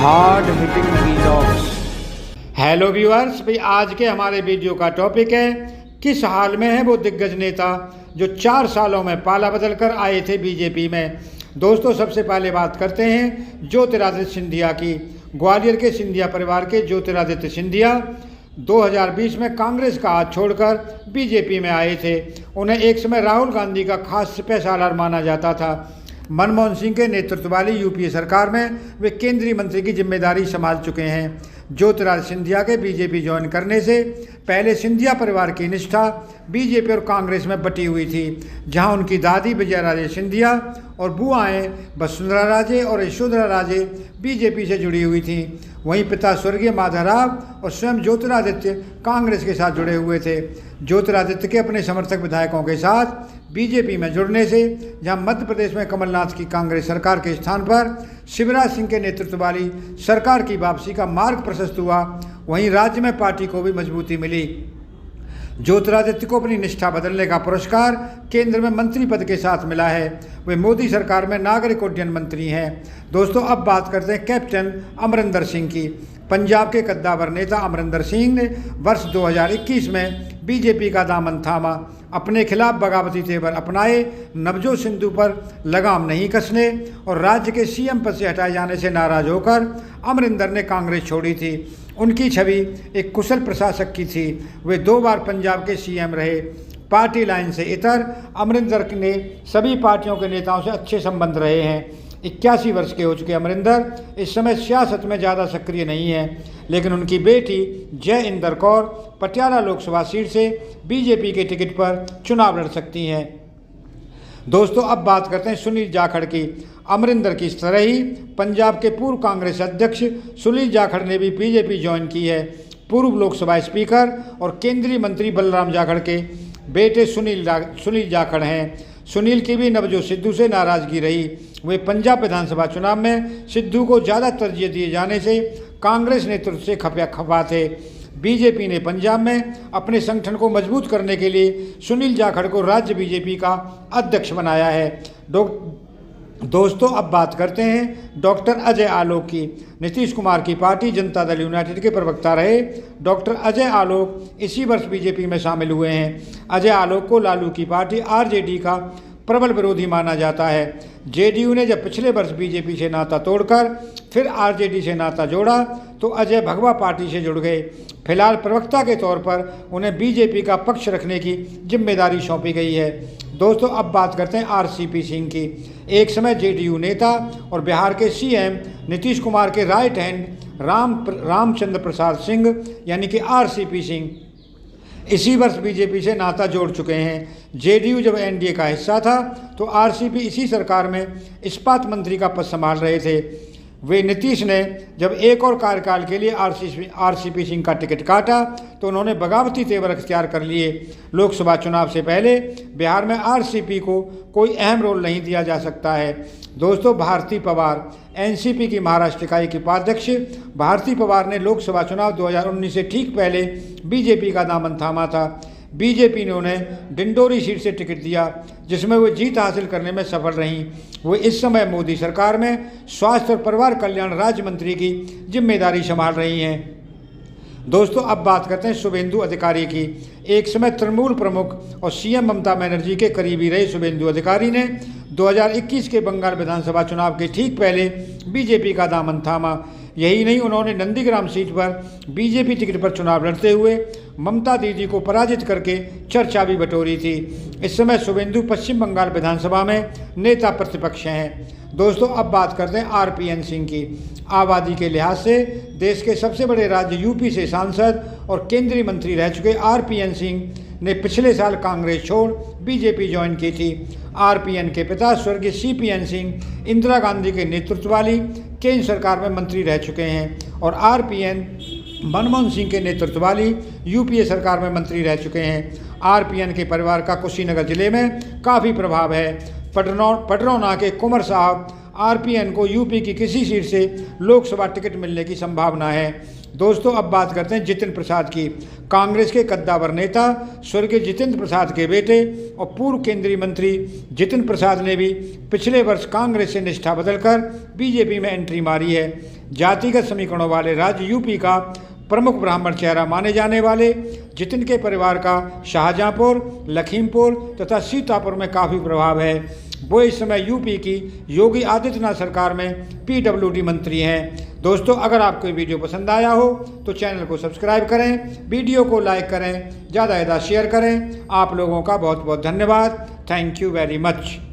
Hard hitting vlogs. Hello viewers, भाई आज के हमारे वीडियो का टॉपिक है किस हाल में है वो दिग्गज नेता जो 4 सालों में पाला बदल कर आए थे बीजेपी में। दोस्तों, सबसे पहले बात करते हैं ज्योतिरादित्य सिंधिया की। ग्वालियर के सिंधिया परिवार के ज्योतिरादित्य सिंधिया 2020 में कांग्रेस का हाथ छोड़कर बीजेपी में आए थे। उन्हें एक समय राहुल गांधी का खास सिपह सालार माना जाता था। मनमोहन सिंह के नेतृत्व वाली यूपीए सरकार में वे केंद्रीय मंत्री की जिम्मेदारी संभाल चुके हैं। ज्योतिरादित्य सिंधिया के बीजेपी ज्वाइन करने से पहले सिंधिया परिवार की निष्ठा बीजेपी और कांग्रेस में बटी हुई थी, जहां उनकी दादी विजया राजे सिंधिया और बुआएं वसुंधरा राजे और यशोधरा राजे बीजेपी से जुड़ी हुई थीं। वहीं पिता स्वर्गीय माधवराव और स्वयं ज्योतिरादित्य कांग्रेस के साथ जुड़े हुए थे। ज्योतिरादित्य के अपने समर्थक विधायकों के साथ बीजेपी में जुड़ने से जहां मध्य प्रदेश में कमलनाथ की कांग्रेस सरकार के स्थान पर शिवराज सिंह के नेतृत्व वाली सरकार की वापसी का मार्ग प्रशस्त हुआ, वहीं राज्य में पार्टी को भी मजबूती मिली। ज्योतिरादित्य को अपनी निष्ठा बदलने का पुरस्कार केंद्र में मंत्री पद के साथ मिला है। वे मोदी सरकार में नागरिक उड्डयन मंत्री हैं। दोस्तों, अब बात करते हैं कैप्टन अमरिंदर सिंह की। पंजाब के कद्दावर नेता अमरिंदर सिंह ने वर्ष 2021 में बीजेपी का दामन थामा। अपने खिलाफ बगावती तेवर अपनाए, नवजोत सिद्धू पर लगाम नहीं कसने और राज्य के सीएम पद से हटाए जाने से नाराज होकर अमरिंदर ने कांग्रेस छोड़ी थी। उनकी छवि एक कुशल प्रशासक की थी। वे 2 बार पंजाब के सीएम रहे। पार्टी लाइन से इतर अमरिंदर ने सभी पार्टियों के नेताओं से अच्छे संबंध रहे हैं। 81 वर्ष के हो चुके अमरिंदर इस समय सियासत में ज़्यादा सक्रिय नहीं है, लेकिन उनकी बेटी जय इंदर कौर पटियाला लोकसभा सीट से बीजेपी के टिकट पर चुनाव लड़ सकती हैं। दोस्तों, अब बात करते हैं सुनील जाखड़ की। अमरिंदर की तरह ही पंजाब के पूर्व कांग्रेस अध्यक्ष सुनील जाखड़ ने भी बीजेपी ज्वाइन की है। पूर्व लोकसभा स्पीकर और केंद्रीय मंत्री बलराम जाखड़ के बेटे सुनील जाखड़ हैं। सुनील की भी नवजोत सिद्धू से नाराजगी रही। वे पंजाब विधानसभा चुनाव में सिद्धू को ज़्यादा तरजीह दिए जाने से कांग्रेस नेतृत्व से खफा थे। बीजेपी ने पंजाब में अपने संगठन को मजबूत करने के लिए सुनील जाखड़ को राज्य बीजेपी का अध्यक्ष बनाया है। दोस्तों, अब बात करते हैं डॉक्टर अजय आलोक की। नीतीश कुमार की पार्टी जनता दल यूनाइटेड के प्रवक्ता रहे डॉक्टर अजय आलोक इसी वर्ष बीजेपी में शामिल हुए हैं। अजय आलोक को लालू की पार्टी आरजेडी का प्रबल विरोधी माना जाता है। जेडीयू ने जब पिछले वर्ष बीजेपी से नाता तोड़कर फिर आरजेडी से नाता जोड़ा तो अजय भगवा पार्टी से जुड़ गए। फिलहाल प्रवक्ता के तौर पर उन्हें बीजेपी का पक्ष रखने की जिम्मेदारी सौंपी गई है। दोस्तों, अब बात करते हैं आरसीपी सिंह की। एक समय जेडीयू नेता और बिहार के सीएम नीतीश कुमार के राइट हैंड रामचंद्र प्रसाद सिंह यानी कि आरसीपी सिंह इसी वर्ष बीजेपी से नाता जोड़ चुके हैं। जेडीयू जब एनडीए का हिस्सा था तो आरसीपी इसी सरकार में इस्पात मंत्री का पद संभाल रहे थे। वे नीतीश ने जब एक और कार्यकाल के लिए आरसीपी सिंह का टिकट काटा तो उन्होंने बगावती तेवर अख्तियार कर लिए। लोकसभा चुनाव से पहले बिहार में आरसीपी को कोई अहम रोल नहीं दिया जा सकता है। दोस्तों, भारती पवार एनसीपी की महाराष्ट्र इकाई की उपाध्यक्ष भारती पवार ने लोकसभा चुनाव 2019 से ठीक पहले बीजेपी का दामन थामा था। बीजेपी ने उन्हें डिंडोरी सीट से टिकट दिया, जिसमें वे जीत हासिल करने में सफल रहीं। वे इस समय मोदी सरकार में स्वास्थ्य और परिवार कल्याण राज्य मंत्री की जिम्मेदारी संभाल रही हैं। दोस्तों, अब बात करते हैं शुभेंदु अधिकारी की। एक समय तृणमूल प्रमुख और सीएम ममता बनर्जी के करीबी रहे शुभेंदु अधिकारी ने 2021 के बंगाल विधानसभा चुनाव के ठीक पहले बीजेपी का दामन थामा। यही नहीं, उन्होंने नंदीग्राम सीट पर बीजेपी टिकट पर चुनाव लड़ते हुए ममता दीदी को पराजित करके चर्चा भी बटोरी थी। इस समय शुभेंदु पश्चिम बंगाल विधानसभा में नेता प्रतिपक्ष हैं। दोस्तों, अब बात करते हैं आरपीएन सिंह की। आबादी के लिहाज से देश के सबसे बड़े राज्य यूपी से सांसद और केंद्रीय मंत्री रह चुके आरपीएन सिंह ने पिछले साल कांग्रेस छोड़ बीजेपी ज्वाइन की थी। आरपीएन के पिता स्वर्गीय सीपीएन सिंह इंदिरा गांधी के नेतृत्व वाली केंद्र सरकार में मंत्री रह चुके हैं और आरपीएन मनमोहन सिंह के नेतृत्व वाली यूपीए सरकार में मंत्री रह चुके हैं। आरपीएन के परिवार का कुशीनगर जिले में काफ़ी प्रभाव है। पडरौना के कुंवर साहब आरपीएन को यूपी की किसी सीट से लोकसभा टिकट मिलने की संभावना है। दोस्तों अब बात करते हैं जितिन प्रसाद की। कांग्रेस के कद्दावर नेता स्वर्गीय जितेंद्र प्रसाद के बेटे और पूर्व केंद्रीय मंत्री जितिन प्रसाद ने भी पिछले वर्ष कांग्रेस से निष्ठा बदलकर बीजेपी में एंट्री मारी है। जातिगत समीकरणों वाले राज्य यूपी का प्रमुख ब्राह्मण चेहरा माने जाने वाले जितिन के परिवार का शाहजहांपुर, लखीमपुर तथा सीतापुर में काफ़ी प्रभाव है। वो इस समय यूपी की योगी आदित्यनाथ सरकार में पीडब्ल्यूडी मंत्री हैं। दोस्तों अगर आपको ये वीडियो पसंद आया हो तो चैनल को सब्सक्राइब करें, वीडियो को लाइक करें, ज़्यादा से ज़्यादा शेयर करें। आप लोगों का बहुत बहुत धन्यवाद। Thank you very much.